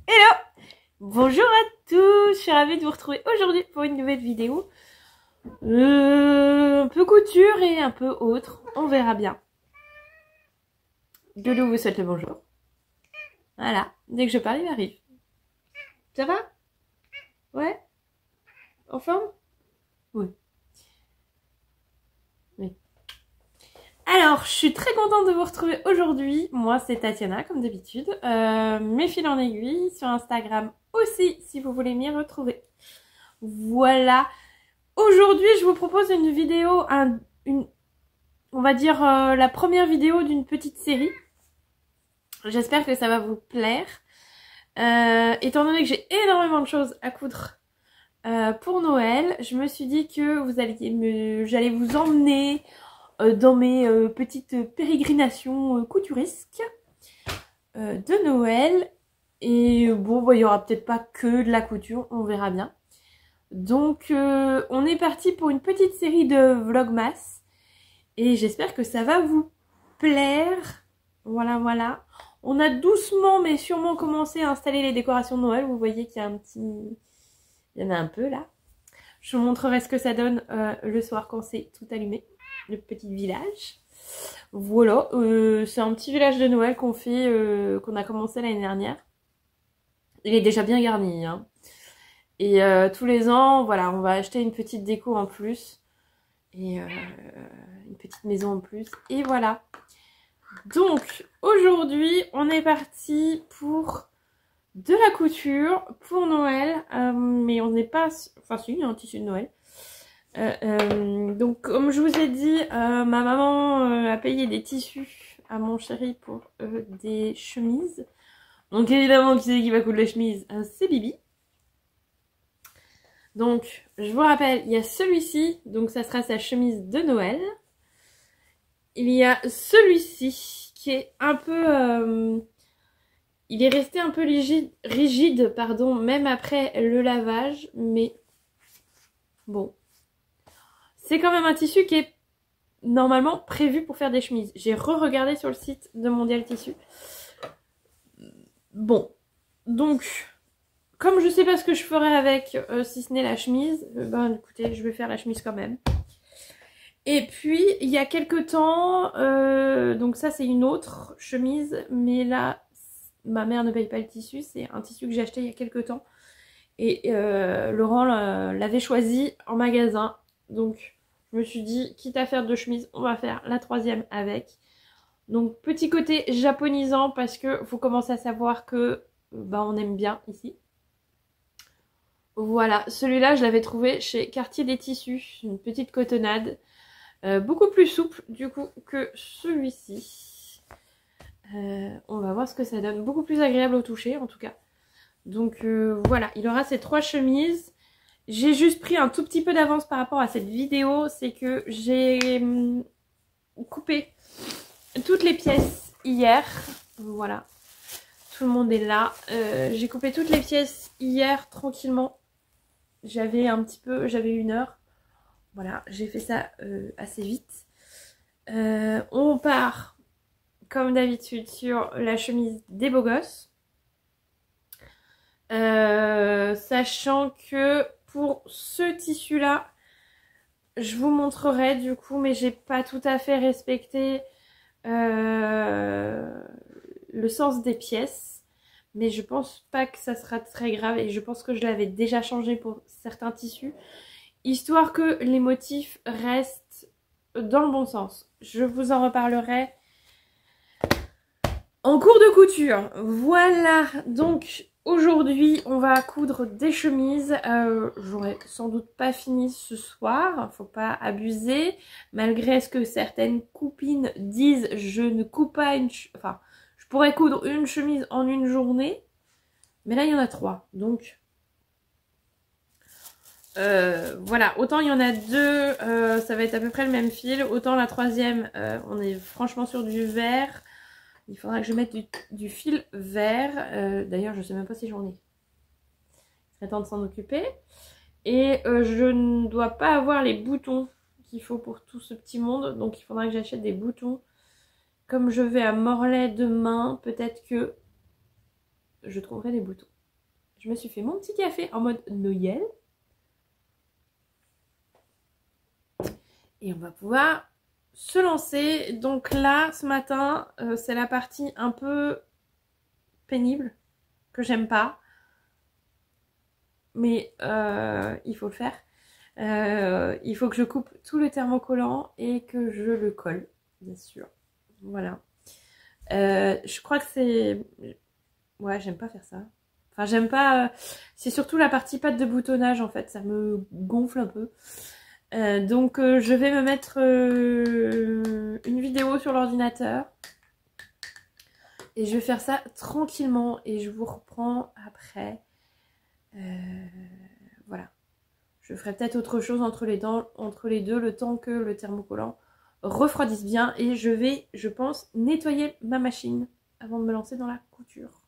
Hello! Bonjour à tous, je suis ravie de vous retrouver aujourd'hui pour une nouvelle vidéo. Un peu couture et un peu autre, on verra bien. Doudou vous souhaite le bonjour. Voilà, dès que je parle, il arrive. Ça va? Ouais? En forme? Oui. Oui. Alors, je suis très contente de vous retrouver aujourd'hui. Moi, c'est Tatiana, comme d'habitude. Mes fils en aiguille sur Instagram aussi, si vous voulez m'y retrouver. Voilà. Aujourd'hui, je vous propose une vidéo, on va dire la première vidéo d'une petite série. J'espère que ça va vous plaire. Étant donné que j'ai énormément de choses à coudre pour Noël, je me suis dit que j'allais vous emmener dans mes petites pérégrinations couturesques de Noël. Et bon, bah, il n'y aura peut-être pas que de la couture, on verra bien. Donc on est parti pour une petite série de vlogmas et j'espère que ça va vous plaire. Voilà, voilà. On a doucement mais sûrement commencé à installer les décorations de Noël. Vous voyez qu'il y a il y en a un peu là. Je vous montrerai ce que ça donne le soir quand c'est tout allumé. Le petit village. Voilà, c'est un petit village de Noël qu'on fait, qu'on a commencé l'année dernière. Il est déjà bien garni, hein. Et tous les ans, voilà, on va acheter une petite déco en plus. Et une petite maison en plus. Et voilà. Donc, aujourd'hui, on est parti pour de la couture pour Noël. Mais on n'est pas... Enfin, si, il y a un tissu de Noël. Donc, comme je vous ai dit, ma maman a payé des tissus à mon chéri pour des chemises. Donc, évidemment, qui c'est qui va coudre les chemises? C'est Bibi. Donc, je vous rappelle, il y a celui-ci, donc ça sera sa chemise de Noël. Il y a celui-ci, qui est un peu... il est resté un peu rigide, pardon, même après le lavage, mais bon. C'est quand même un tissu qui est normalement prévu pour faire des chemises. J'ai re-regardé sur le site de Mondial Tissu. Bon, donc... Comme je sais pas ce que je ferai avec, si ce n'est la chemise, ben écoutez, je vais faire la chemise quand même. Et puis, il y a quelques temps, donc ça c'est une autre chemise, mais là, ma mère ne paye pas le tissu, c'est un tissu que j'ai acheté il y a quelques temps. Et Laurent l'avait choisi en magasin, donc je me suis dit, quitte à faire deux chemises, on va faire la troisième avec. Donc petit côté japonisant, parce que faut commencer à savoir que ben, on aime bien ici. Voilà, celui-là, je l'avais trouvé chez Quartier des Tissus, une petite cotonnade, beaucoup plus souple du coup que celui-ci. On va voir ce que ça donne, beaucoup plus agréable au toucher en tout cas. Donc voilà, il aura ces trois chemises. J'ai juste pris un tout petit peu d'avance par rapport à cette vidéo, c'est que j'ai coupé toutes les pièces hier. Voilà, tout le monde est là. J'ai coupé toutes les pièces hier tranquillement. J'avais une heure. Voilà, j'ai fait ça assez vite. On part, comme d'habitude, sur la chemise des beaux gosses. Sachant que pour ce tissu-là, je vous montrerai du coup, mais j'ai pas tout à fait respecté le sens des pièces. Mais je pense pas que ça sera très grave et je pense que je l'avais déjà changé pour certains tissus. Histoire que les motifs restent dans le bon sens. Je vous en reparlerai en cours de couture. Voilà, donc aujourd'hui on va coudre des chemises. J'aurai sans doute pas fini ce soir, faut pas abuser. Malgré ce que certaines copines disent, je ne coupe pas enfin, je pourrais coudre une chemise en une journée. Mais là il y en a trois, donc... voilà, autant il y en a deux, ça va être à peu près le même fil. Autant la troisième, on est franchement sur du vert. Il faudra que je mette du fil vert. D'ailleurs, je sais même pas si j'en ai. Il serait temps de s'en occuper. Et je ne dois pas avoir les boutons qu'il faut pour tout ce petit monde. Donc il faudra que j'achète des boutons. Comme je vais à Morlaix demain, peut-être que je trouverai des boutons. Je me suis fait mon petit café en mode Noël. Et on va pouvoir se lancer. Donc là, ce matin, c'est la partie un peu pénible, que j'aime pas. Mais il faut le faire. Il faut que je coupe tout le thermocollant et que je le colle, bien sûr. Voilà. Je crois que c'est... Ouais, j'aime pas faire ça. Enfin, j'aime pas... C'est surtout la partie pâte de boutonnage, en fait. Ça me gonfle un peu. Donc, je vais me mettre une vidéo sur l'ordinateur. Et je vais faire ça tranquillement. Et je vous reprends après. Voilà. Je ferai peut-être autre chose entre les deux, le temps que le thermocollant refroidisse bien. Et je vais, je pense, nettoyer ma machine avant de me lancer dans la couture.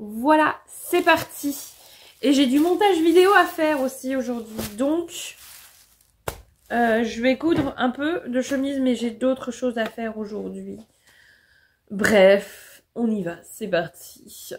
Voilà, c'est parti. Et j'ai du montage vidéo à faire aussi aujourd'hui. Donc, je vais coudre un peu de chemise, mais j'ai d'autres choses à faire aujourd'hui. Bref, on y va, c'est parti.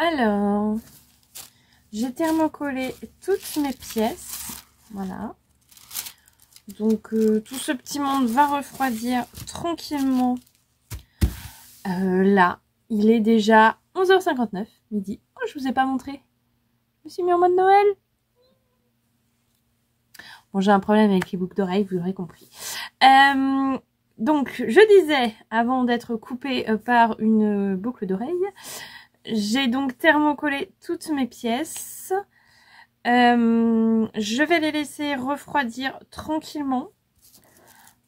Alors, j'ai thermocollé toutes mes pièces. Voilà. Donc, tout ce petit monde va refroidir tranquillement. Là, il est déjà 11h59, midi. Oh, je vous ai pas montré. Je me suis mis en mode Noël. Bon, j'ai un problème avec les boucles d'oreilles, vous l'aurez compris. Donc, je disais, avant d'être coupée par une boucle d'oreille, j'ai donc thermocollé toutes mes pièces. Je vais les laisser refroidir tranquillement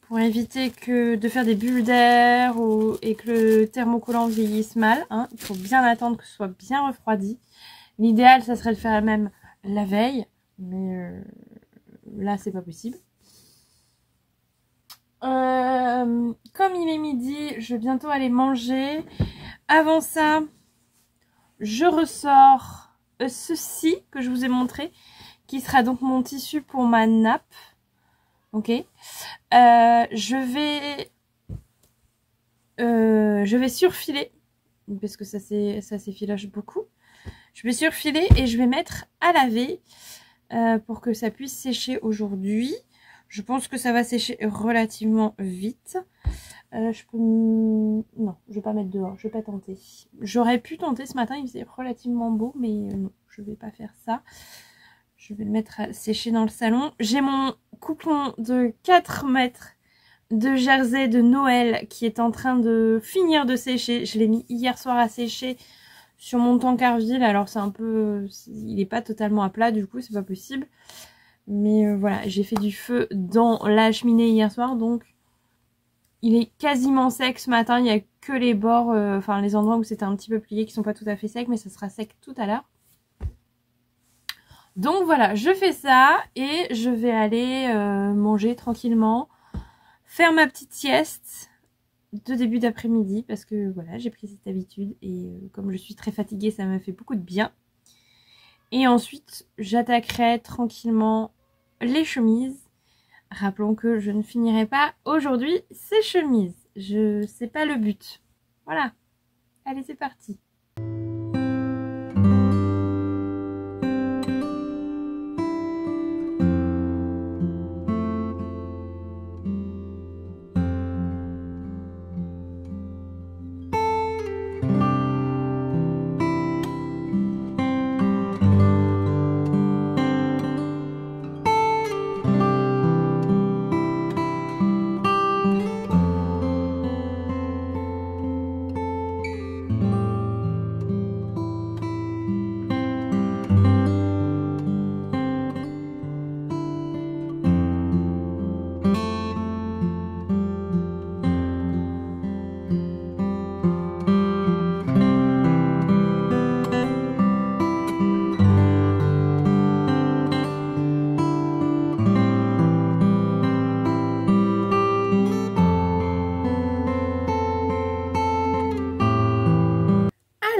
pour éviter de faire des bulles d'air et que le thermocollant vieillisse mal. Hein. Il faut bien attendre que ce soit bien refroidi. L'idéal, ça serait de faire même la veille, mais là, c'est pas possible. Comme il est midi, je vais bientôt aller manger. Avant ça, je ressors ceci que je vous ai montré, qui sera donc mon tissu pour ma nappe. Ok. Je vais surfiler, parce que ça s'effiloche beaucoup. Je vais surfiler et je vais mettre à laver pour que ça puisse sécher aujourd'hui. Je pense que ça va sécher relativement vite. Non, je vais pas mettre dehors, je vais pas tenter. J'aurais pu tenter ce matin, il faisait relativement beau, mais non, je vais pas faire ça. Je vais le mettre à sécher dans le salon. J'ai mon coupon de 4 mètres de jersey de Noël qui est en train de finir de sécher. Je l'ai mis hier soir à sécher sur mon Tancarville. Alors c'est un peu... il n'est pas totalement à plat, du coup c'est pas possible. Mais voilà, j'ai fait du feu dans la cheminée hier soir, donc il est quasiment sec ce matin. Il n'y a que les bords, enfin les endroits où c'était un petit peu plié qui sont pas tout à fait secs, mais ça sera sec tout à l'heure. Donc voilà, je fais ça et je vais aller manger tranquillement, faire ma petite sieste de début d'après-midi parce que voilà, j'ai pris cette habitude et comme je suis très fatiguée, ça me fait beaucoup de bien. Et ensuite, j'attaquerai tranquillement les chemises. Rappelons que je ne finirai pas aujourd'hui ces chemises. C'est pas le but. Voilà. Allez, c'est parti.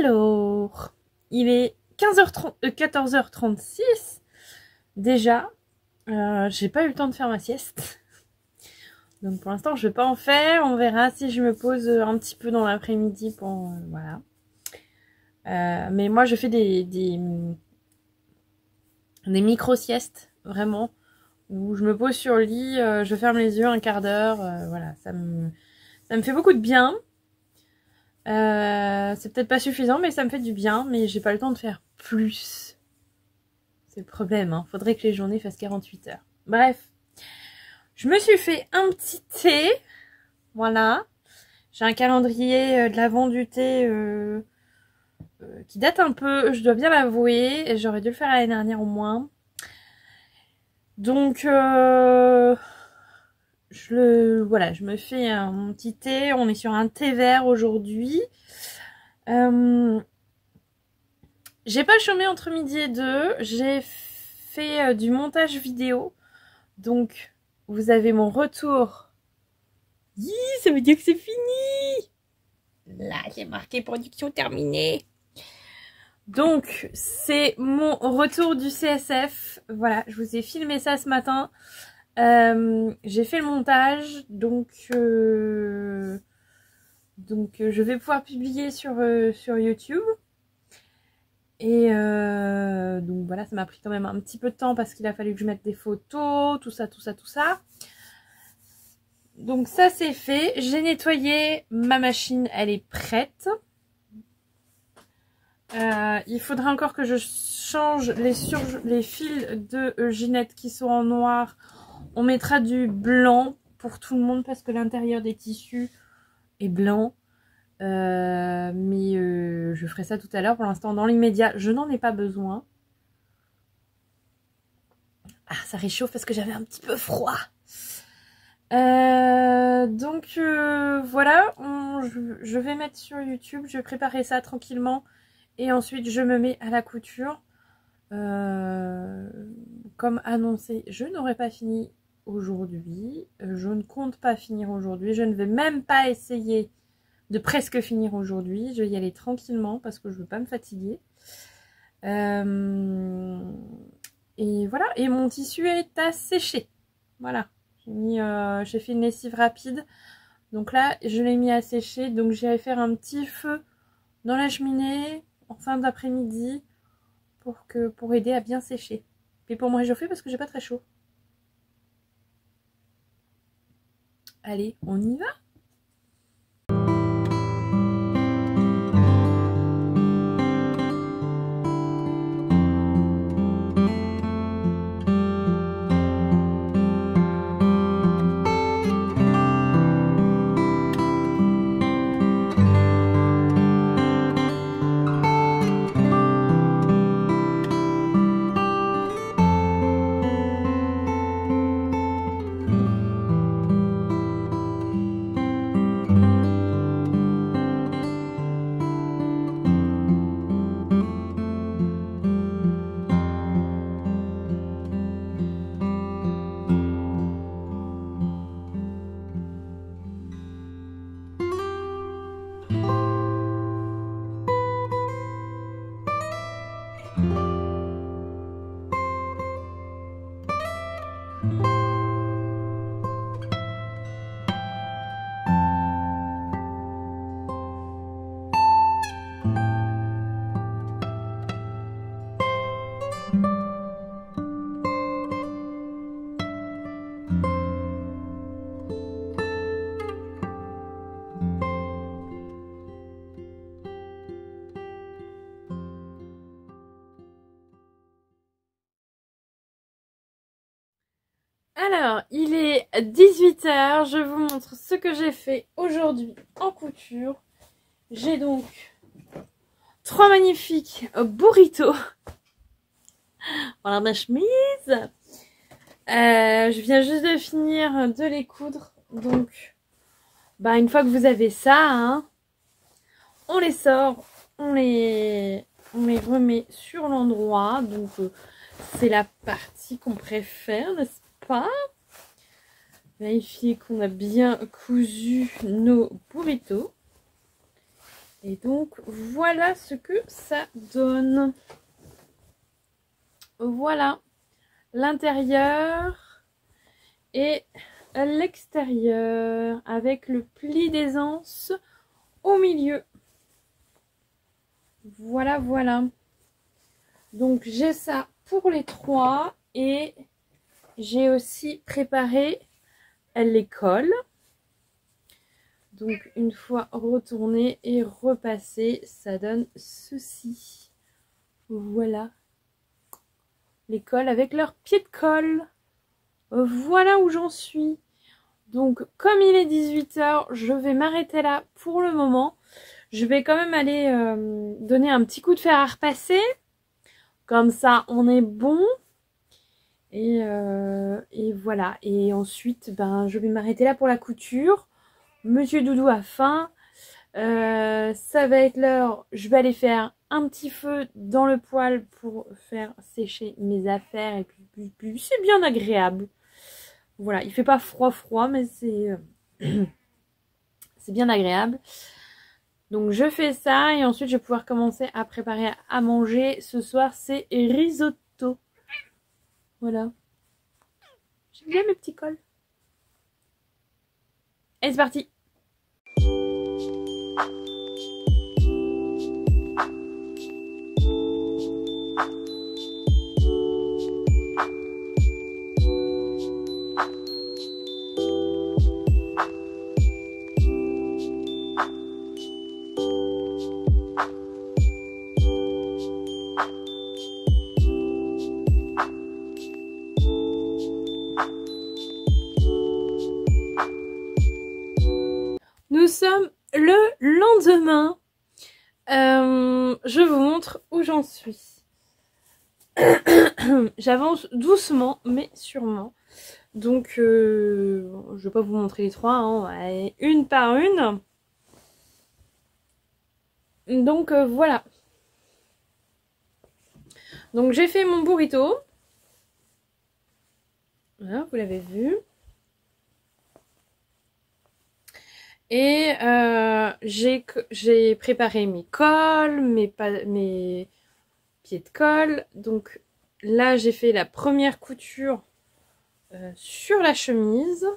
Alors, il est 14h36 déjà. J'ai pas eu le temps de faire ma sieste. Donc pour l'instant, je vais pas en faire. On verra si je me pose un petit peu dans l'après-midi pour... voilà. Mais moi, je fais des micro-siestes, vraiment. Où je me pose sur le lit, je ferme les yeux un quart d'heure. Voilà, ça me fait beaucoup de bien. C'est peut-être pas suffisant, mais ça me fait du bien. Mais j'ai pas le temps de faire plus. C'est le problème, hein. Faudrait que les journées fassent 48 heures. Bref. Je me suis fait un petit thé. Voilà. J'ai un calendrier de l'avant du thé qui date un peu, je dois bien l'avouer. J'aurais dû le faire l'année dernière au moins. Donc, voilà, je me fais un petit thé. On est sur un thé vert aujourd'hui. J'ai pas chômé entre midi et 2. J'ai fait du montage vidéo. Donc, vous avez mon retour. Hi, ça veut dire que c'est fini. Là, j'ai marqué production terminée. Donc, c'est mon retour du CSF. Voilà, je vous ai filmé ça ce matin. J'ai fait le montage. Donc, je vais pouvoir publier sur YouTube. Et donc voilà, ça m'a pris quand même un petit peu de temps parce qu'il a fallu que je mette des photos, tout ça. Donc ça c'est fait. J'ai nettoyé ma machine, elle est prête. Il faudra encore que je change les fils de Ginette qui sont en noir. On mettra du blanc pour tout le monde parce que l'intérieur des tissus est blanc. Mais je ferai ça tout à l'heure. Pour l'instant, dans l'immédiat, je n'en ai pas besoin. Ah, ça réchauffe parce que j'avais un petit peu froid. Donc voilà, je vais mettre sur YouTube. Je vais préparer ça tranquillement. Et ensuite, je me mets à la couture. Comme annoncé, je n'aurai pas fini aujourd'hui. Je ne compte pas finir aujourd'hui. Je ne vais même pas essayer de presque finir aujourd'hui. Je vais y aller tranquillement parce que je veux pas me fatiguer. Et voilà. Et mon tissu est à sécher. Voilà. J'ai fait une lessive rapide. Donc là, je l'ai mis à sécher. Donc j'irai faire un petit feu dans la cheminée en fin d'après-midi pour aider à bien sécher. Et pour me réchauffer parce que j'ai pas très chaud. Allez, on y va. Alors, il est 18 h. Je vous montre ce que j'ai fait aujourd'hui en couture. J'ai donc 3 magnifiques burritos. Voilà ma chemise. Je viens juste de finir de les coudre. Donc, bah, une fois que vous avez ça, hein, on les sort, on les remet sur l'endroit. Donc, c'est la partie qu'on préfère, n'est-ce pas? Vérifier qu'on a bien cousu nos burritos. Et donc voilà ce que ça donne. Voilà l'intérieur et l'extérieur avec le pli d'aisance au milieu. Voilà, voilà. Donc j'ai ça pour les 3 et j'ai aussi préparé les cols. Donc une fois retourné et repassé, ça donne ceci. Voilà. Les cols avec leurs pieds de colle. Voilà où j'en suis. Donc comme il est 18 h, je vais m'arrêter là pour le moment. Je vais quand même aller donner un petit coup de fer à repasser. Comme ça, on est bon. Et voilà. Et ensuite, ben, je vais m'arrêter là pour la couture. Monsieur Doudou a faim. Ça va être l'heure. Je vais aller faire un petit feu dans le poêle pour faire sécher mes affaires. Et puis c'est bien agréable. Voilà, il fait pas froid, mais c'est c'est bien agréable. Donc je fais ça et ensuite je vais pouvoir commencer à préparer à manger. Ce soir, c'est risotto. Voilà. J'aime bien mes petits cols. Et c'est parti. Nous sommes le lendemain. Je vous montre où j'en suis. J'avance doucement mais sûrement. Donc je vais pas vous montrer les 3, hein, on va aller une par une. Donc voilà. Donc j'ai fait mon burrito. Voilà, vous l'avez vu. Et j'ai préparé mes cols, mes pieds de colle. Donc là, j'ai fait la première couture sur la chemise.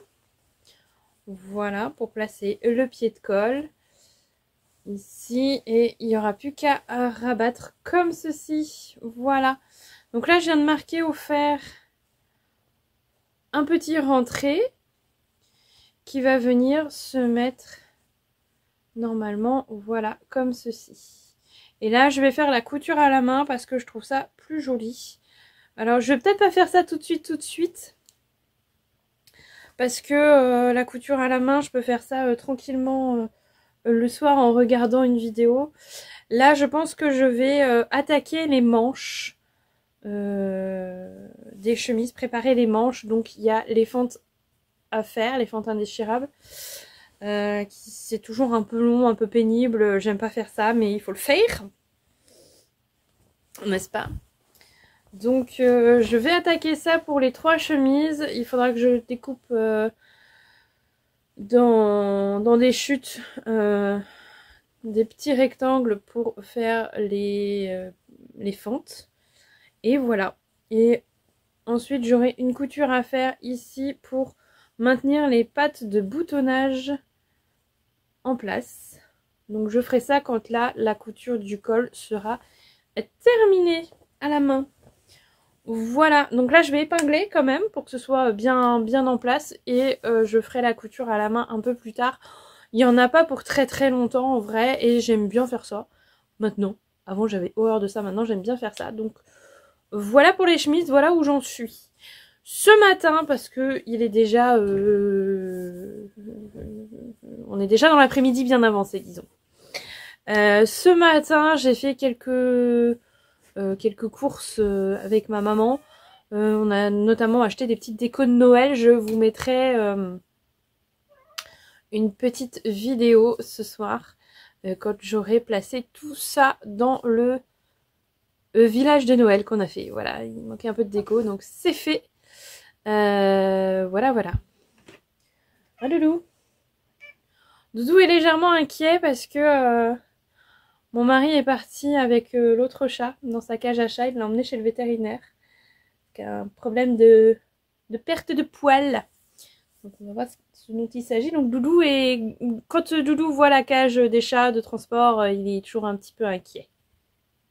Voilà, pour placer le pied de colle ici. Et il n'y aura plus qu'à rabattre comme ceci. Voilà. Donc là, je viens de marquer au fer un petit rentré qui va venir se mettre normalement, voilà, comme ceci. Et là, je vais faire la couture à la main parce que je trouve ça plus joli. Alors, je vais peut-être pas faire ça tout de suite. Parce que la couture à la main, je peux faire ça tranquillement le soir en regardant une vidéo. Là, je pense que je vais attaquer les manches des chemises, préparer les manches. Donc, il y a les fentes à faire, les fentes indéchirables. C'est toujours un peu long, un peu pénible. J'aime pas faire ça, mais il faut le faire. N'est-ce pas? Donc, je vais attaquer ça pour les 3 chemises. Il faudra que je découpe dans des chutes, des petits rectangles pour faire les fentes. Et voilà. Et ensuite, j'aurai une couture à faire ici pour maintenir les pattes de boutonnage en place. Donc je ferai ça quand là la couture du col sera terminée à la main. Voilà, donc là je vais épingler quand même pour que ce soit bien en place et je ferai la couture à la main un peu plus tard. Il n'y en a pas pour très longtemps en vrai et j'aime bien faire ça maintenant. Avant j'avais horreur de ça, maintenant j'aime bien faire ça. Donc voilà pour les chemises, voilà où j'en suis. Ce matin, parce que il est déjà... on est déjà dans l'après-midi bien avancé, disons. Ce matin, j'ai fait quelques courses avec ma maman. On a notamment acheté des petites décos de Noël. Je vous mettrai une petite vidéo ce soir quand j'aurai placé tout ça dans le village de Noël qu'on a fait. Voilà, il manquait un peu de déco, donc c'est fait. Voilà. Ah, Doudou. Doudou est légèrement inquiet parce que Mon mari est parti avec l'autre chat dans sa cage à chat, il l'a emmené chez le vétérinaire. Il a un problème de perte de poils. Donc on va voir ce dont il s'agit. Donc Doudou quand Doudou voit la cage des chats de transport, il est toujours un petit peu inquiet.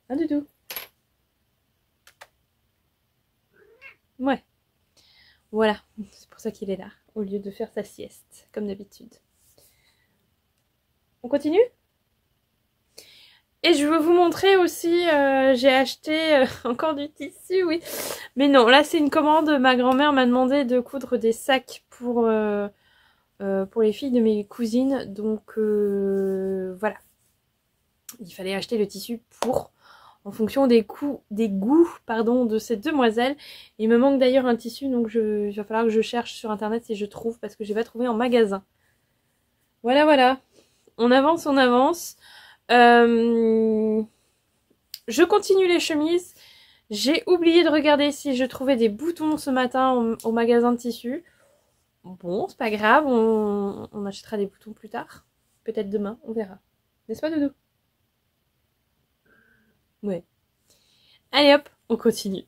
Hein Doudou? Ouais. Voilà, c'est pour ça qu'il est là, au lieu de faire sa sieste, comme d'habitude. On continue? Et je veux vous montrer aussi, j'ai acheté encore du tissu, oui. Mais non, là c'est une commande, ma grand-mère m'a demandé de coudre des sacs pour les filles de mes cousines. Donc voilà, il fallait acheter le tissu en fonction des goûts de ces demoiselles. Il me manque d'ailleurs un tissu, donc il va falloir que je cherche sur internet si je trouve, parce que je n'ai pas trouvé en magasin. Voilà, voilà. On avance, on avance. Je continue les chemises. J'ai oublié de regarder si je trouvais des boutons ce matin au magasin de tissus. Bon, c'est pas grave, on achètera des boutons plus tard. Peut-être demain, on verra. N'est-ce pas, Doudou? Ouais. Allez hop, on continue.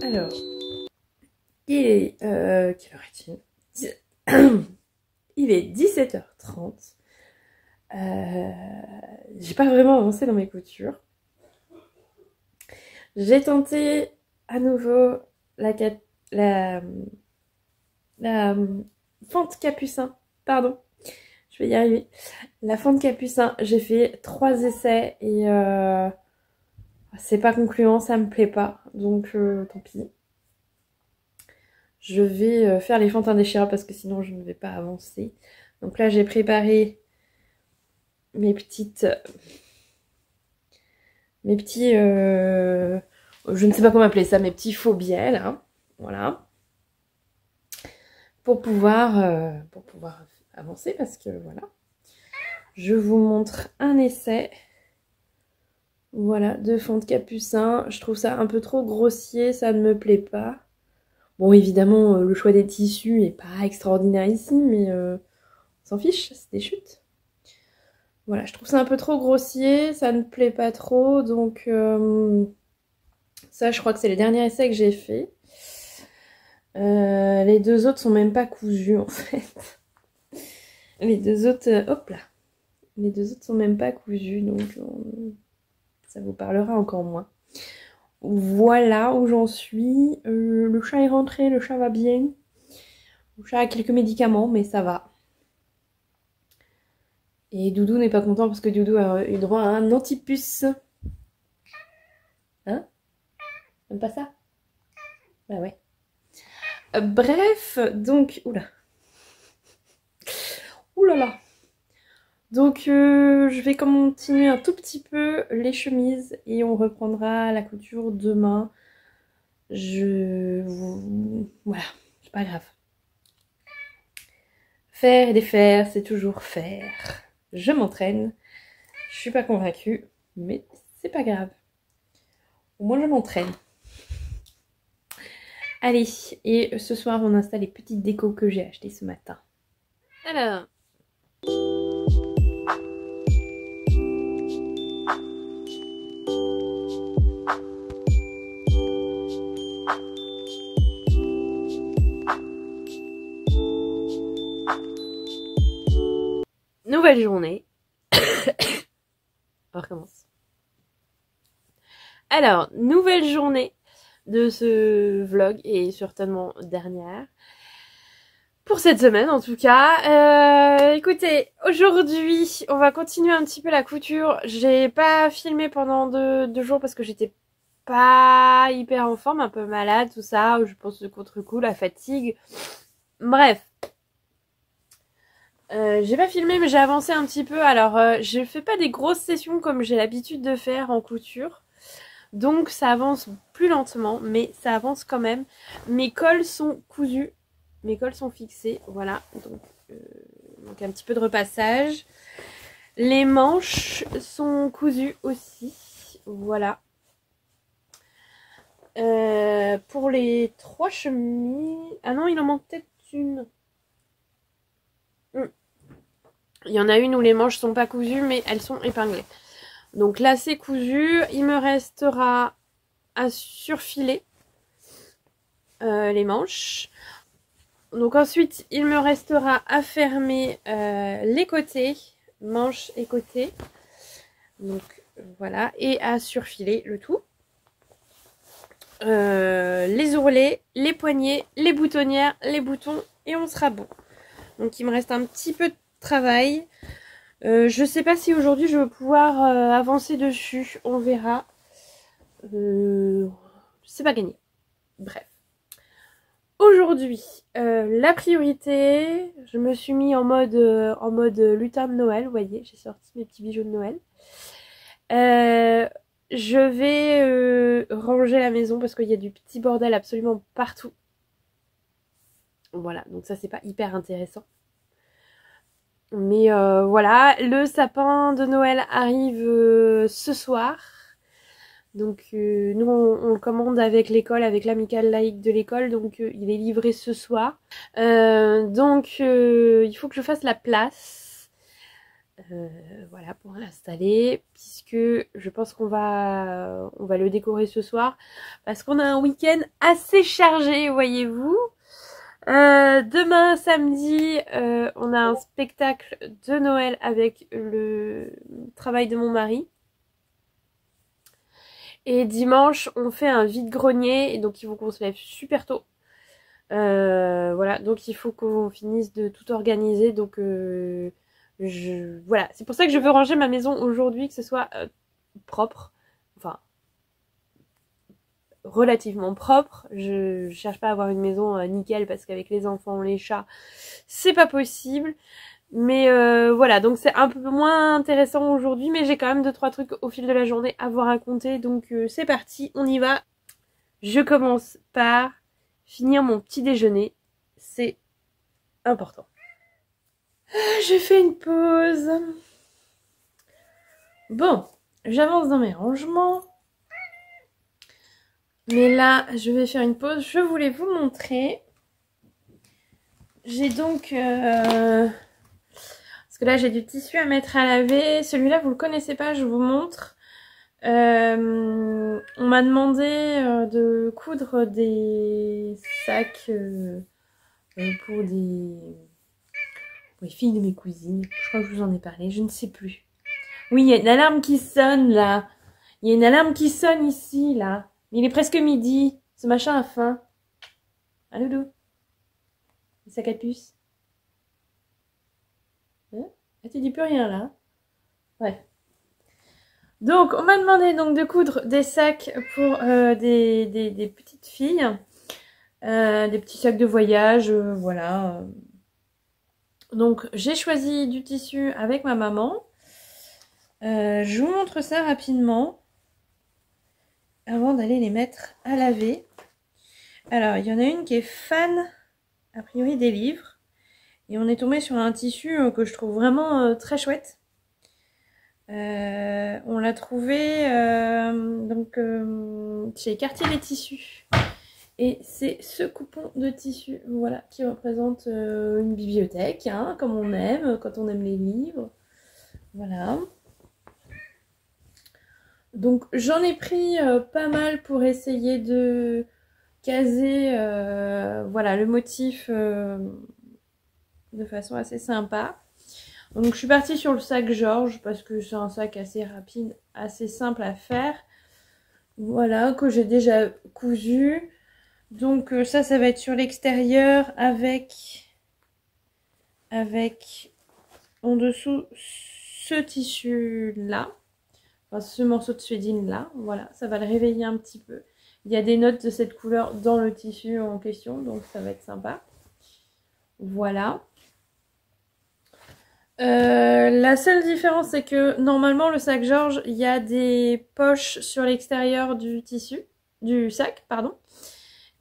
Alors, quelle heure est-il? Il est 17h30. J'ai pas vraiment avancé dans mes coutures. J'ai tenté à nouveau la fente capucin. Pardon, je vais y arriver. La fente capucin, j'ai fait 3 essais et c'est pas concluant, ça me plaît pas. Donc tant pis. Je vais faire les fentes indéchirables parce que sinon je ne vais pas avancer. Donc là j'ai préparé mes petits je ne sais pas comment appeler ça, mes petits faux biais là, voilà, pour pouvoir avancer, parce que voilà, je vous montre un essai, voilà, de fond de capucin. Je trouve ça un peu trop grossier, ça ne me plaît pas. Bon, évidemment, le choix des tissus est pas extraordinaire ici, mais on s'en fiche, c'est des chutes. Voilà, je trouve ça un peu trop grossier, ça ne plaît pas trop, donc ça, je crois que c'est le dernier essai que j'ai fait. Les deux autres sont même pas cousus, en fait. Les deux autres, hop là, les deux autres sont même pas cousus, donc ça vous parlera encore moins. Voilà où j'en suis. Le chat est rentré, le chat va bien. Le chat a quelques médicaments, mais ça va. Et Doudou n'est pas content parce que Doudou a eu droit à un antipuce. Hein? Même pas ça? Bah ouais. Bref, donc... Oula. Oulala. Donc je vais continuer un tout petit peu les chemises et on reprendra la couture demain. Voilà, c'est pas grave. Faire et défaire, c'est toujours faire. Je m'entraîne. Je suis pas convaincue, mais c'est pas grave. Au moins je m'entraîne. Allez, et ce soir on installe les petites décos que j'ai achetées ce matin. Alors... Nouvelle journée. On recommence. Alors, nouvelle journée de ce vlog et certainement dernière. pour cette semaine en tout cas. Écoutez, aujourd'hui on va continuer un petit peu la couture. J'ai pas filmé pendant deux jours parce que j'étais pas hyper en forme, un peu malade, tout ça. Je pense le contre-coup, la fatigue. Bref. J'ai pas filmé mais j'ai avancé un petit peu. Alors je fais pas des grosses sessions comme j'ai l'habitude de faire en couture. Donc ça avance plus lentement mais ça avance quand même. Mes cols sont cousus. Mes cols sont fixés, voilà, donc un petit peu de repassage. Les manches sont cousues aussi, voilà. Pour les 3 chemises... Ah non, il en manque peut-être une. Il y en a une où les manches sont pas cousues, mais elles sont épinglées. Donc là, c'est cousu. Il me restera à surfiler les manches. Donc ensuite, il me restera à fermer les côtés, manches et côtés. Donc voilà, et à surfiler le tout. Les ourlets, les poignets, les boutonnières, les boutons et on sera bon. Donc il me reste un petit peu de travail. Je sais pas si aujourd'hui je vais pouvoir avancer dessus, on verra. C'est pas gagné. Bref. Aujourd'hui, la priorité, je me suis mis en mode lutin de Noël, vous voyez, j'ai sorti mes petits bijoux de Noël. Je vais ranger la maison parce qu'il y a du petit bordel absolument partout. Voilà, donc ça c'est pas hyper intéressant. Mais voilà, le sapin de Noël arrive ce soir. Donc nous on le commande avec l'école, avec l'amicale laïque de l'école, donc il est livré ce soir. Donc il faut que je fasse la place, voilà, pour l'installer, puisque je pense qu'on va le décorer ce soir, parce qu'on a un week-end assez chargé, voyez-vous. Demain samedi, on a un spectacle de Noël avec le travail de mon mari. Et dimanche, on fait un vide-grenier, et donc il faut qu'on se lève super tôt. Voilà, donc il faut qu'on finisse de tout organiser. Donc voilà, c'est pour ça que je veux ranger ma maison aujourd'hui, que ce soit propre. Enfin, relativement propre. Je cherche pas à avoir une maison nickel parce qu'avec les enfants, les chats, c'est pas possible. Mais voilà, donc c'est un peu moins intéressant aujourd'hui, mais j'ai quand même 2-3 trucs au fil de la journée à vous raconter. Donc c'est parti, on y va. Je commence par finir mon petit déjeuner. C'est important. J'ai fait une pause. Bon, j'avance dans mes rangements. Mais là, je vais faire une pause. Je voulais vous montrer. J'ai donc... parce que là, j'ai du tissu à mettre à laver. Celui-là, vous le connaissez pas, je vous montre. On m'a demandé de coudre des sacs pour les filles de mes cousines. Je crois que je vous en ai parlé, je ne sais plus. Oui, il y a une alarme qui sonne là. Il y a une alarme qui sonne ici, là. Il est presque midi. Ce machin a faim. Ah, Loulou. Le sac à puce. Hein? Ah, tu dis plus rien là. Ouais. Donc, on m'a demandé donc de coudre des sacs pour des petites filles. Des petits sacs de voyage, voilà. Donc, j'ai choisi du tissu avec ma maman. Je vous montre ça rapidement avant d'aller les mettre à laver. Alors, il y en a une qui est fan, a priori, des livres. Et on est tombé sur un tissu que je trouve vraiment très chouette. On l'a trouvé donc chez Quartier des Tissus. Et c'est ce coupon de tissu, voilà, qui représente une bibliothèque, hein, comme on aime, quand on aime les livres. Voilà. Donc j'en ai pris pas mal pour essayer de caser voilà, le motif de façon assez sympa. Donc je suis partie sur le sac Georges parce que c'est un sac assez rapide, assez simple à faire. Voilà, que j'ai déjà cousu. Donc ça va être sur l'extérieur avec avec en dessous ce tissu là, enfin ce morceau de suédine là, voilà, ça va le réveiller un petit peu. Il y a des notes de cette couleur dans le tissu en question, donc ça va être sympa. Voilà. La seule différence, c'est que normalement le sac Georges, il y a des poches sur l'extérieur du tissu, du sac, pardon.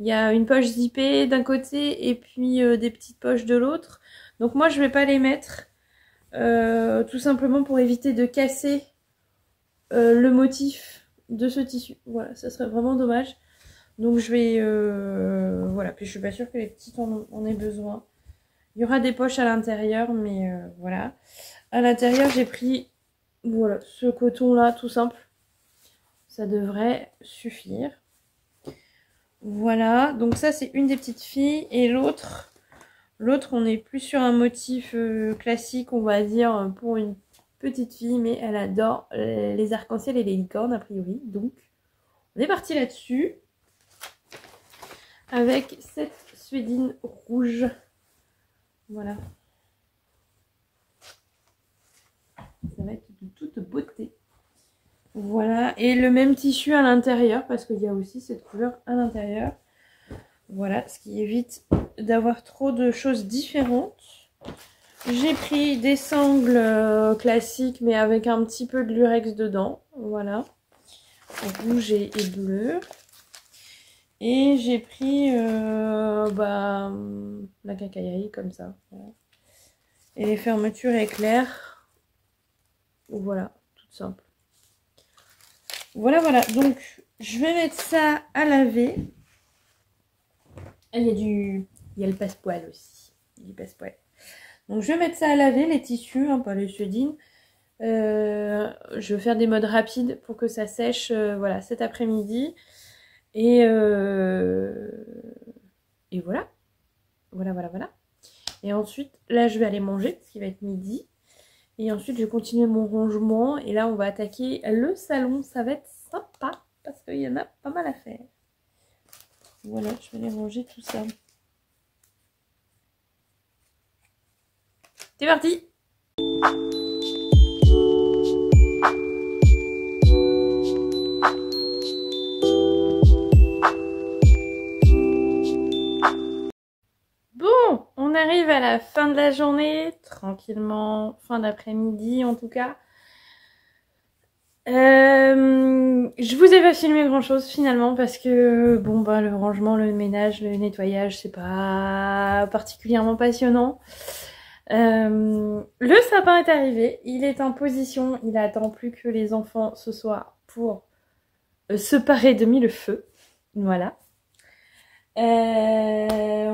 Il y a une poche zippée d'un côté et puis des petites poches de l'autre. Donc moi je vais pas les mettre, tout simplement pour éviter de casser le motif de ce tissu. Voilà, ça serait vraiment dommage. Donc je vais... voilà, puis je suis pas sûre que les petites en aient besoin. Il y aura des poches à l'intérieur, mais voilà. À l'intérieur, j'ai pris voilà, ce coton-là, tout simple. Ça devrait suffire. Voilà, donc ça, c'est une des petites filles. Et l'autre, on est plus sur un motif classique, on va dire, pour une petite fille. Mais elle adore les arcs-en-ciel et les licornes, a priori. Donc, on est parti là-dessus. Avec cette suédine rouge. Voilà. Ça va être de toute beauté. Voilà. Et le même tissu à l'intérieur, parce qu'il y a aussi cette couleur à l'intérieur. Voilà, ce qui évite d'avoir trop de choses différentes. J'ai pris des sangles classiques, mais avec un petit peu de lurex dedans. Voilà. Rouge et bleu. Et j'ai pris la quincaillerie comme ça. Voilà. Et les fermetures éclairs. Voilà, tout simple. Voilà, voilà. Donc, je vais mettre ça à laver. Il y a le passepoil aussi. Il y a le passepoil. Donc, je vais mettre ça à laver, les tissus, hein, pas les suédines. Je vais faire des modes rapides pour que ça sèche voilà, cet après-midi. Et voilà. Voilà. Et ensuite, là, je vais aller manger, parce qu'il va être midi. Et ensuite, je vais continuer mon rangement. Et là, on va attaquer le salon. Ça va être sympa, parce qu'il y en a pas mal à faire. Voilà, je vais aller ranger tout ça. C'est parti! Bon, on arrive à la fin de la journée, tranquillement, fin d'après-midi en tout cas. Je vous ai pas filmé grand chose finalement parce que bon bah le rangement, le ménage, le nettoyage c'est pas particulièrement passionnant. Le sapin est arrivé, il est en position, il attend plus que les enfants ce soir pour se parer de mille-feux. Voilà.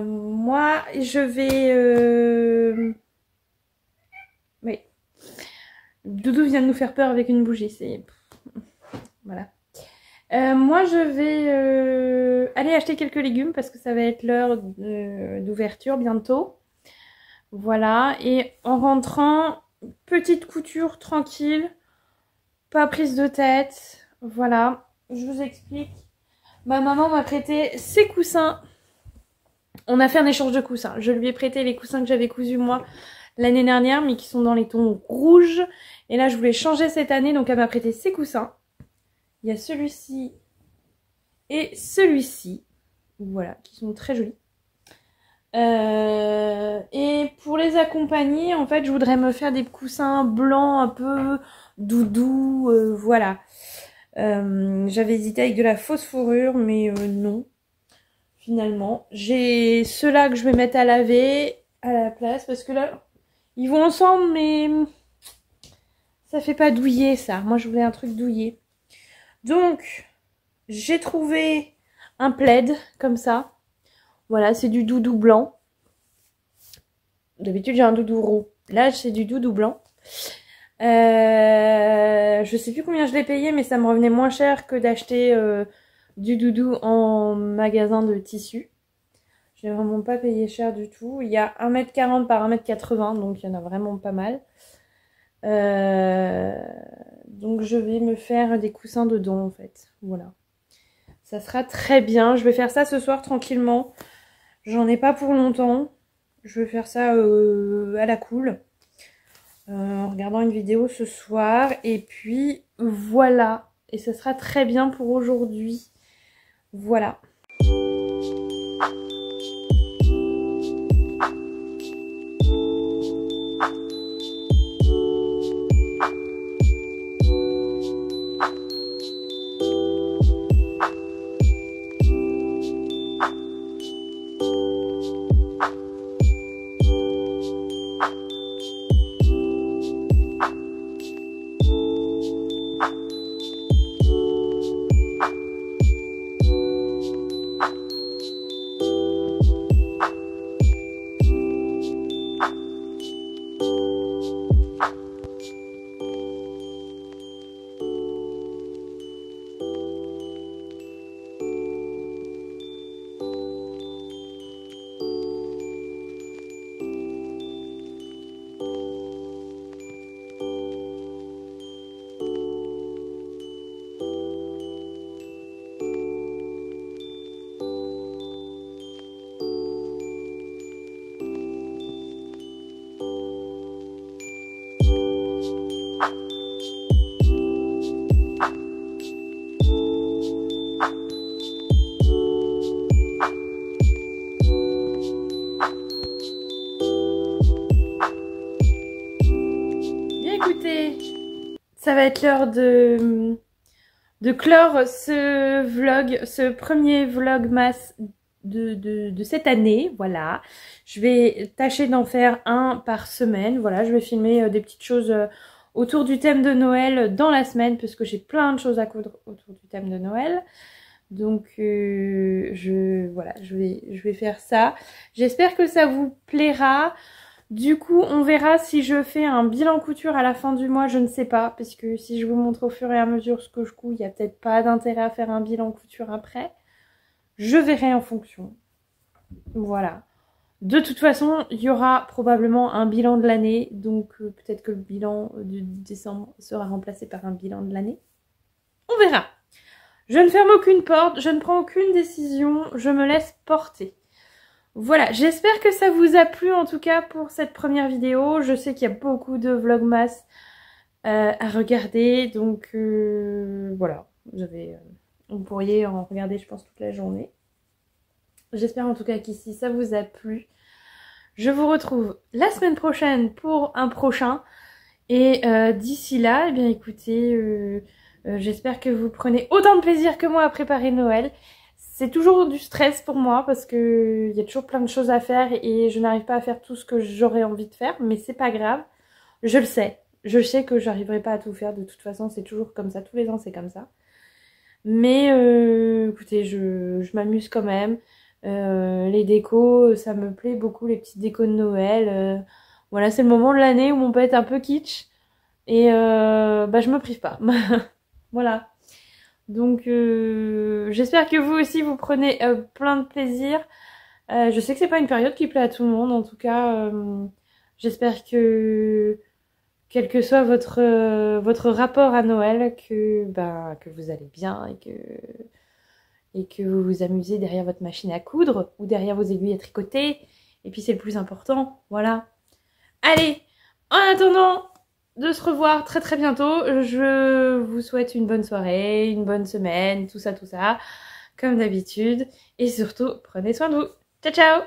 Moi je vais... Oui. Doudou vient de nous faire peur avec une bougie, c'est... Voilà. Moi je vais aller acheter quelques légumes parce que ça va être l'heure d'ouverture bientôt. Voilà, et en rentrant, petite couture tranquille, pas prise de tête. Voilà, je vous explique. Ma maman m'a prêté ses coussins. On a fait un échange de coussins. Je lui ai prêté les coussins que j'avais cousus moi l'année dernière, mais qui sont dans les tons rouges. Et là, je voulais changer cette année, donc elle m'a prêté ses coussins. Il y a celui-ci et celui-ci. Voilà, qui sont très jolis. Et pour les accompagner, en fait, je voudrais me faire des coussins blancs un peu doudou, voilà. J'avais hésité avec de la fausse fourrure, mais non. Finalement, j'ai ceux-là que je vais mettre à laver à la place parce que là, ils vont ensemble, mais ça fait pas douillet ça. Moi, je voulais un truc douillet. Donc, j'ai trouvé un plaid comme ça. Voilà, c'est du doudou blanc. D'habitude, j'ai un doudou roux. Là, c'est du doudou blanc. Je sais plus combien je l'ai payé, mais ça me revenait moins cher que d'acheter du doudou en magasin de tissu. Je n'ai vraiment pas payé cher du tout. Il y a 1m40 par 1m80, donc il y en a vraiment pas mal. Donc je vais me faire des coussins dedans en fait. Voilà. Ça sera très bien. Je vais faire ça ce soir tranquillement. J'en ai pas pour longtemps. Je vais faire ça à la cool. En regardant une vidéo ce soir. Et puis voilà. Et ce sera très bien pour aujourd'hui. Voilà. Écoutez, ça va être l'heure de clore ce vlog, ce premier vlogmas de cette année, voilà. Je vais tâcher d'en faire un par semaine, voilà. Je vais filmer des petites choses autour du thème de Noël dans la semaine, puisque j'ai plein de choses à coudre autour du thème de Noël. Donc voilà, je vais faire ça. J'espère que ça vous plaira. Du coup, on verra si je fais un bilan couture à la fin du mois, je ne sais pas. Parce que si je vous montre au fur et à mesure ce que je couds, il n'y a peut-être pas d'intérêt à faire un bilan couture après. Je verrai en fonction. Voilà. De toute façon, il y aura probablement un bilan de l'année. Donc peut-être que le bilan de décembre sera remplacé par un bilan de l'année. On verra. Je ne ferme aucune porte, je ne prends aucune décision, je me laisse porter. Voilà, j'espère que ça vous a plu en tout cas pour cette première vidéo. Je sais qu'il y a beaucoup de vlogmas à regarder, donc voilà. Vous pourriez en regarder je pense toute la journée. J'espère en tout cas qu'ici ça vous a plu. Je vous retrouve la semaine prochaine pour un prochain. Et d'ici là, eh bien écoutez, j'espère que vous prenez autant de plaisir que moi à préparer Noël. C'est toujours du stress pour moi parce que il y a toujours plein de choses à faire et je n'arrive pas à faire tout ce que j'aurais envie de faire, mais c'est pas grave. Je le sais. Je sais que j'arriverai pas à tout faire de toute façon, c'est toujours comme ça, tous les ans c'est comme ça. Mais écoutez, je m'amuse quand même. Les décos, ça me plaît beaucoup, les petites décos de Noël. Voilà, c'est le moment de l'année où on peut être un peu kitsch et je me prive pas. Voilà. Donc j'espère que vous aussi vous prenez plein de plaisir. Je sais que c'est pas une période qui plaît à tout le monde, en tout cas j'espère que quel que soit votre rapport à Noël, que vous allez bien et que vous vous amusez derrière votre machine à coudre ou derrière vos aiguilles à tricoter. Et puis c'est le plus important, voilà. Allez, en attendant de se revoir très très bientôt, je vous souhaite une bonne soirée, une bonne semaine, tout ça, comme d'habitude. Et surtout, prenez soin de vous. Ciao, ciao!